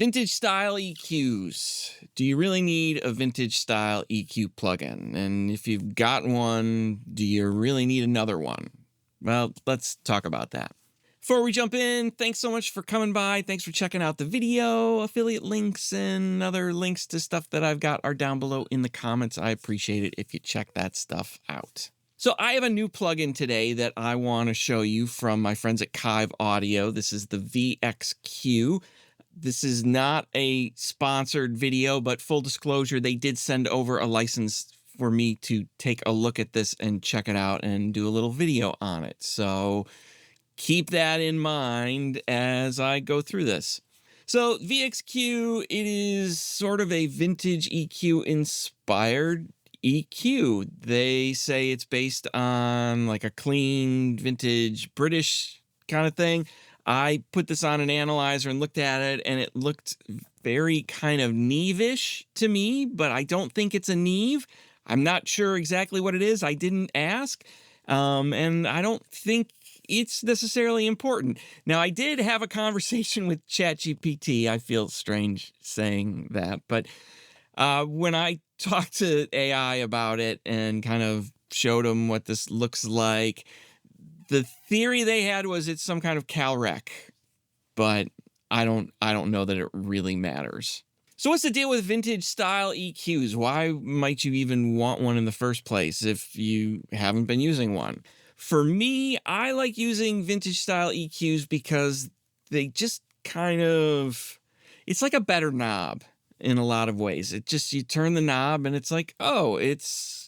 Vintage style EQs. Do you really need a vintage style EQ plugin? And if you've got one, do you really need another one? Well, let's talk about that. Before we jump in, thanks so much for coming by. Thanks for checking out the video. Affiliate links and other links to stuff that I've got are down below in the comments. I appreciate it if you check that stuff out. So I have a new plugin today that I want to show you from my friends at Kiive Audio. This is the VX-Q. This is not a sponsored video, but full disclosure, they did send over a license for me to take a look at this and check it out and do a little video on it. So keep that in mind as I go through this. So VX-Q, it is sort of a vintage EQ inspired EQ. They say it's based on like a clean vintage British kind of thing. I put this on an analyzer and looked at it, and it looked very kind of Neve-ish to me, but I don't think it's a Neve. I'm not sure exactly what it is. I didn't ask, and I don't think it's necessarily important. Now, I did have a conversation with ChatGPT. I feel strange saying that, but when I talked to AI about it and kind of showed them what this looks like, the theory they had was it's some kind of CalRec, but I don't know that it really matters. So what's the deal with vintage style EQs? Why might you even want one in the first place if you haven't been using one? For me, I like using vintage style EQs because they just kind of, it's like a better knob in a lot of ways. It just, you turn the knob and it's like, oh, it's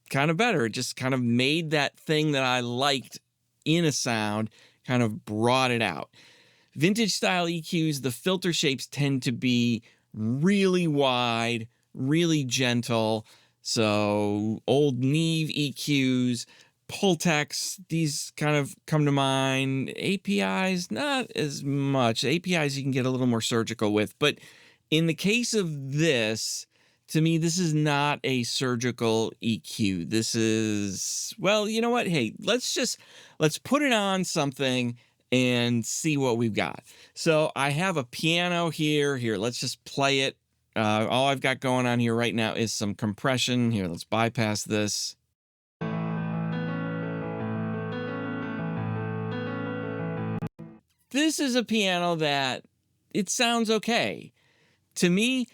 kind of better. It just kind of made that thing that I liked in a sound, kind of brought it out. Vintage style EQs, the filter shapes tend to be really wide, really gentle. So old Neve EQs, Pultecs, these kind of come to mind. APIs, not as much. APIs you can get a little more surgical with. But in the case of this, to me, this is not a surgical EQ. This is, well, you know what? Hey, let's put it on something and see what we've got. So I have a piano here. Here, let's just play it. All I've got going on here right now is some compression. Here, let's bypass this. This is a piano that it sounds okay. To me,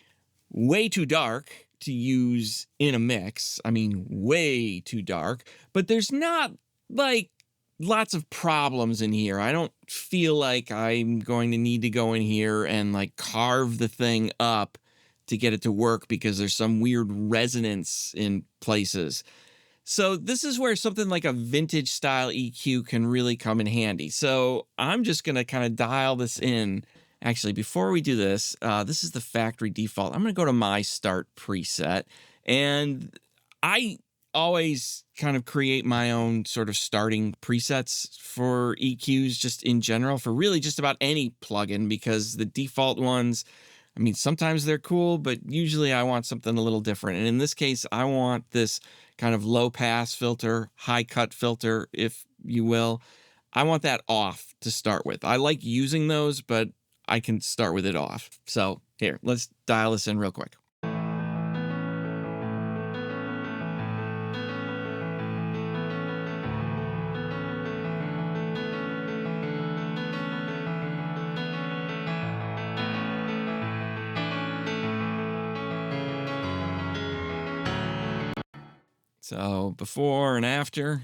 way too dark to use in a mix. I mean, way too dark, but there's not like lots of problems in here. I don't feel like I'm going to need to go in here and like carve the thing up to get it to work because there's some weird resonance in places. So this is where something like a vintage style EQ can really come in handy. So I'm just going to kind of dial this in. Actually, before we do this, this is the factory default. I'm going to go to my start preset, and I always kind of create my own sort of starting presets for EQs just in general for really just about any plugin, because the default ones, I mean, sometimes they're cool, but usually I want something a little different. And in this case, I want this kind of low pass filter, high cut filter, if you will. I want that off to start with. I like using those, but I can start with it off. So here, let's dial this in real quick. So before and after.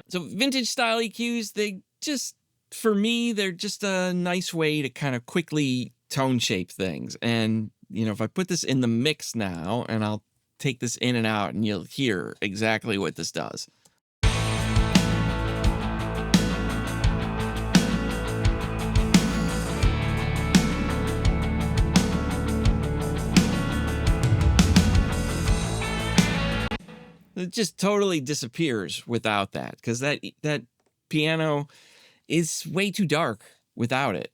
So vintage style EQs, they just, for me, they're just a nice way to kind of quickly tone shape things. And, you know, if I put this in the mix now and I'll take this in and out and you'll hear exactly what this does. It just totally disappears without that, because that piano is way too dark without it.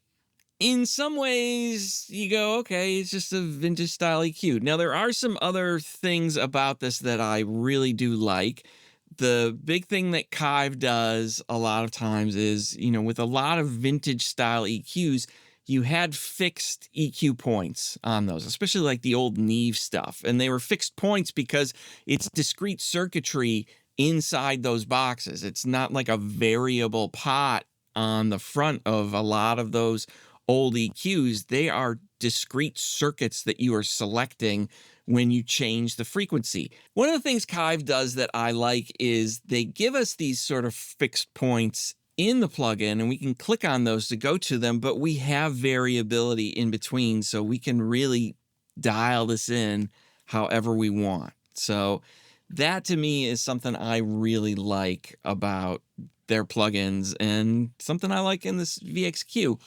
In some ways, you go, okay, it's just a vintage style EQ. Now, there are some other things about this that I really do like. The big thing that Kiive does a lot of times is, with a lot of vintage style EQs, you had fixed EQ points on those, especially like the old Neve stuff. And they were fixed points because it's discrete circuitry inside those boxes. It's not like a variable pot on the front of a lot of those old EQs. They are discrete circuits that you are selecting when you change the frequency. One of the things Kiive does that I like is they give us these sort of fixed points in the plugin, and we can click on those to go to them, but we have variability in between, so we can really dial this in however we want. So that to me is something I really like about their plugins and something I like in this VX-Q.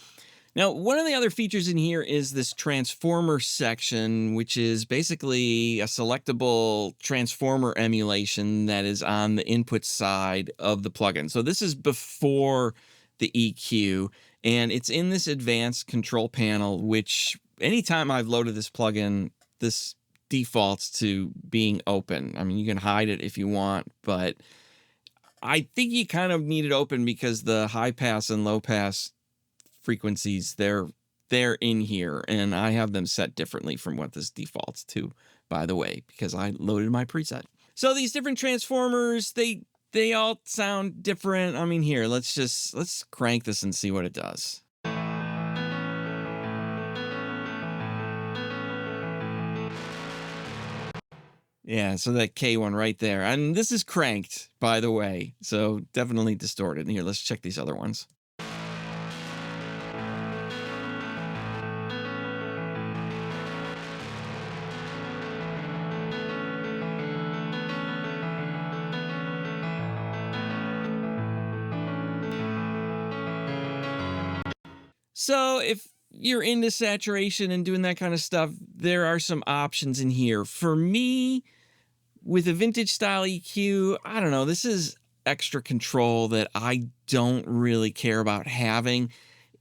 Now, one of the other features in here is this transformer section, which is basically a selectable transformer emulation that is on the input side of the plugin. So this is before the EQ, and it's in this advanced control panel, which anytime I've loaded this plugin, this defaults to being open. I mean, you can hide it if you want, but I think you kind of need it open because the high pass and low pass frequencies, they're in here, and I have them set differently from what this defaults to, by the way, because I loaded my preset. So these different transformers, they all sound different. I mean, here, let's crank this and see what it does. Yeah, so that K one right there. And this is cranked, by the way, so definitely distorted. Here, let's check these other ones. So if you're into saturation and doing that kind of stuff, there are some options in here. For me, with a vintage style EQ, I don't know, this is extra control that I don't really care about having.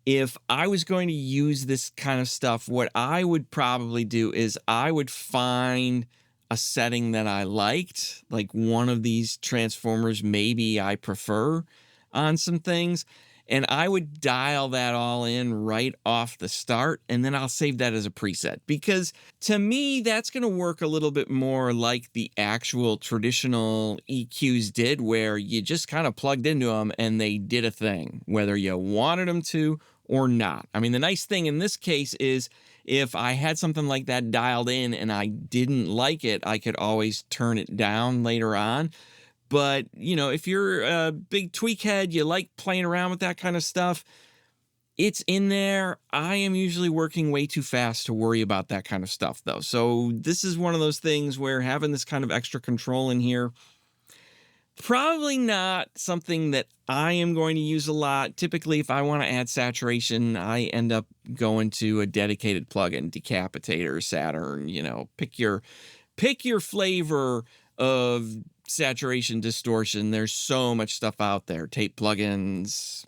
If I was going to use this kind of stuff, what I would probably do is I would find a setting that I liked, like one of these transformers maybe I prefer on some things, and I would dial that all in right off the start, and then I'll save that as a preset. Because to me, that's going to work a little bit more like the actual traditional EQs did, where you just kind of plugged into them and they did a thing, whether you wanted them to or not. I mean, the nice thing in this case is if I had something like that dialed in and I didn't like it, I could always turn it down later on. But, if you're a big tweak head, you like playing around with that kind of stuff, it's in there. I am usually working way too fast to worry about that kind of stuff, though. So this is one of those things where having this kind of extra control in here, probably not something that I am going to use a lot. Typically, if I want to add saturation, I end up going to a dedicated plugin, Decapitator, Saturn, pick your flavor of saturation distortion. There's so much stuff out there. Tape plugins.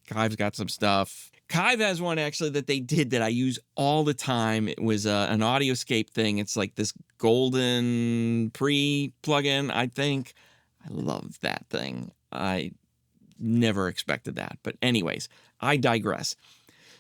Kiive's got some stuff. Kiive has one actually that they did that I use all the time. It was an Audioscape thing. It's like this golden pre plugin, I think. I love that thing. I never expected that. But anyways, I digress.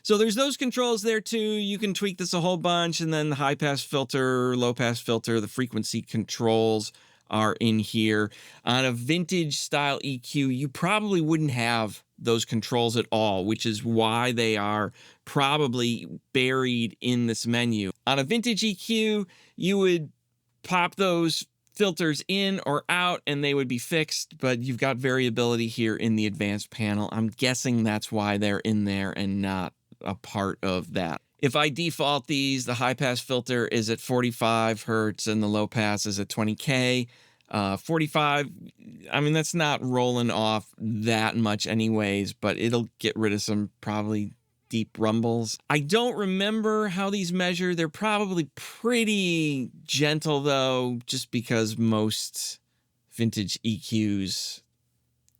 So there's those controls there too. You can tweak this a whole bunch, and then the high pass filter, low pass filter, the frequency controls are in here. On a vintage style EQ, you probably wouldn't have those controls at all, which is why they are probably buried in this menu. On a vintage EQ, you would pop those filters in or out and they would be fixed, but you've got variability here in the advanced panel. I'm guessing that's why they're in there and not a part of that. If I default these, the high pass filter is at 45 hertz and the low pass is at 20K. 45, I mean, that's not rolling off that much anyways, but it'll get rid of some probably deep rumbles. I don't remember how these measure. They're probably pretty gentle though, just because most vintage EQs,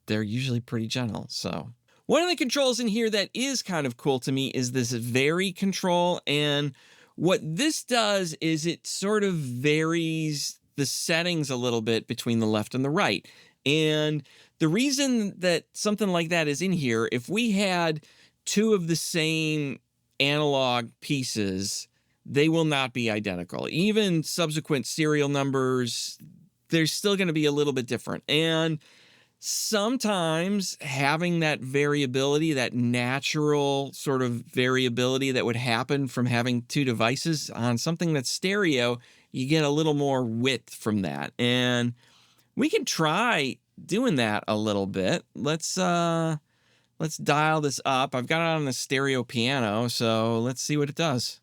they're usually pretty gentle. So One of the controls in here that is kind of cool to me is this Vari control. And what this does is it sort of varies the settings a little bit between the left and the right. And the reason that something like that is in here, if we had two of the same analog pieces, they will not be identical. Even subsequent serial numbers, they're still going to be a little bit different. And sometimes having that variability, that natural sort of variability that would happen from having two devices on something that's stereo, you get a little more width from that. And we can try doing that a little bit. Let's dial this up. I've got it on the stereo piano, so let's see what it does.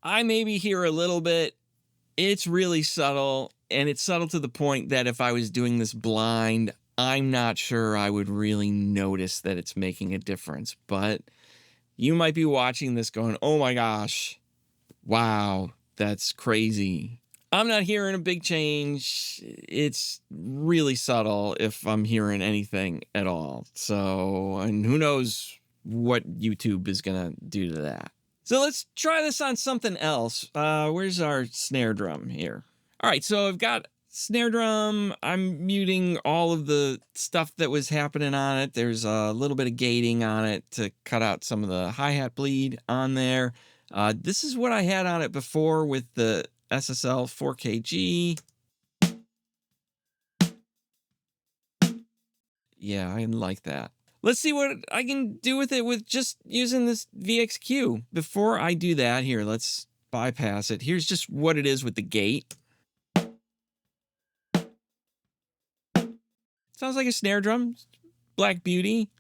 I maybe hear a little bit. It's really subtle, and it's subtle to the point that if I was doing this blind, I'm not sure I would really notice that it's making a difference. But you might be watching this going, oh my gosh, wow, that's crazy. I'm not hearing a big change. It's really subtle if I'm hearing anything at all. So, and who knows what YouTube is going to do to that. So let's try this on something else. Where's our snare drum here? All right, so I've got snare drum. I'm muting all of the stuff that was happening on it. There's a little bit of gating on it to cut out some of the hi-hat bleed on there. This is what I had on it before with the SSL 4KG. Yeah, I like that. Let's see what I can do with it with just using this VX-Q. Before I do that, here, let's bypass it. Here's just what it is with the gate. Sounds like a snare drum, Black Beauty.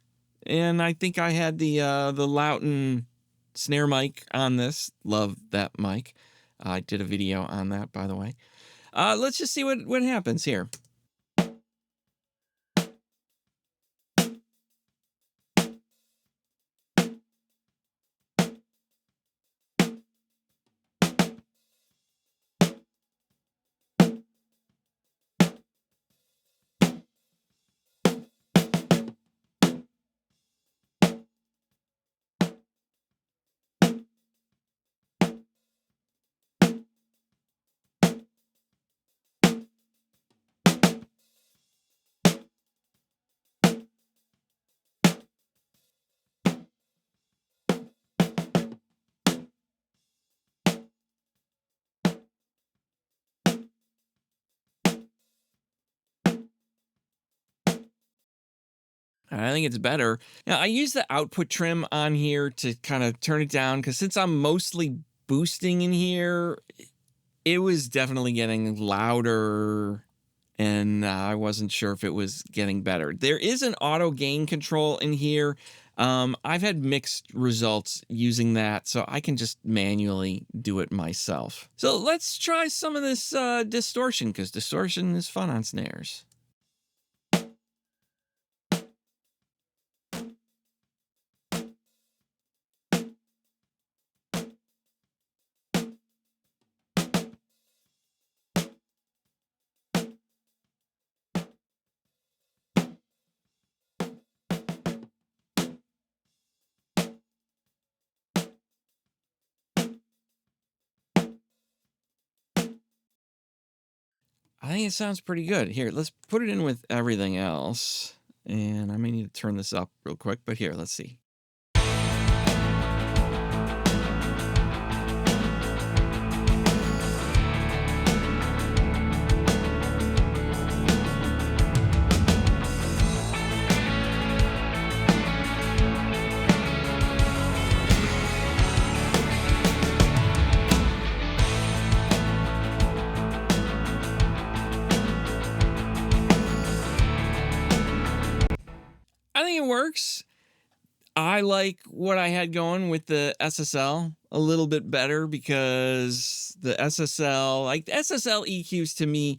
And I think I had the Loughton snare mic on this. Love that mic. I did a video on that, by the way. Let's just see what happens here. I think it's better. Now, I use the output trim on here to kind of turn it down because since I'm mostly boosting in here, it was definitely getting louder and I wasn't sure if it was getting better. There is an auto gain control in here. I've had mixed results using that, so I can just manually do it myself. So let's try some of this distortion because distortion is fun on snares. I think it sounds pretty good. Here, let's put it in with everything else. And I may need to turn this up real quick, but here, let's see. I think it works. I like what I had going with the SSL a little bit better because the SSL, like the SSL EQs to me,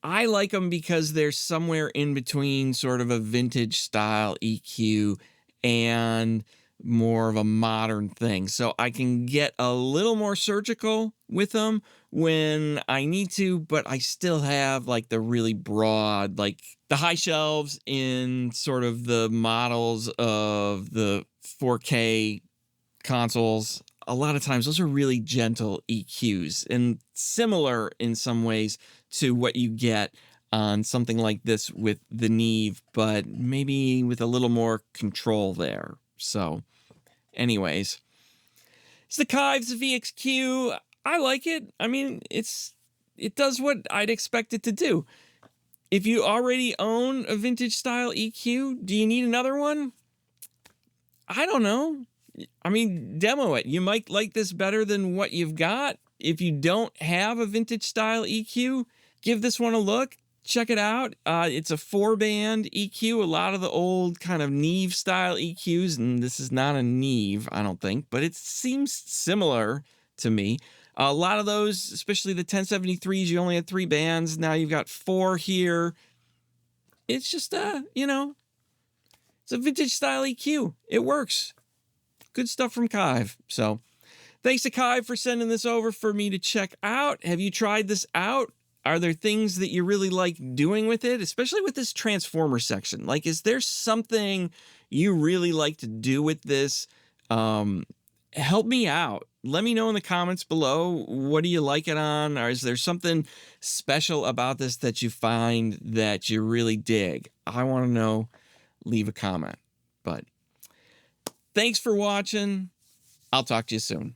I like them because they're somewhere in between sort of a vintage style EQ and more of a modern thing. So I can get a little more surgical with them when I need to, but I still have like the really broad, like the high shelves in sort of the models of the 4K consoles. A lot of times those are really gentle EQs and similar in some ways to what you get on something like this with the Neve, but maybe with a little more control there. So anyways, it's the Kiive VX-Q. I like it. I mean, it does what I'd expect it to do. If you already own a vintage style EQ, do you need another one? I don't know. I mean, demo it. You might like this better than what you've got. If you don't have a vintage style EQ, give this one a look. Check it out. It's a 4-band EQ. A lot of the old kind of Neve style EQs, and this is not a Neve, I don't think, but it seems similar to me. A lot of those, especially the 1073s, you only had 3 bands. Now you've got 4 here. It's just, it's a vintage style EQ. It works. Good stuff from Kiive. So thanks to Kiive for sending this over for me to check out. Have you tried this out? Are there things that you really like doing with it, especially with this transformer section? Like, is there something you really like to do with this? Help me out. Let me know in the comments below. What do you like it on? Or is there something special about this that you find that you really dig? I want to know. Leave a comment. But thanks for watching. I'll talk to you soon.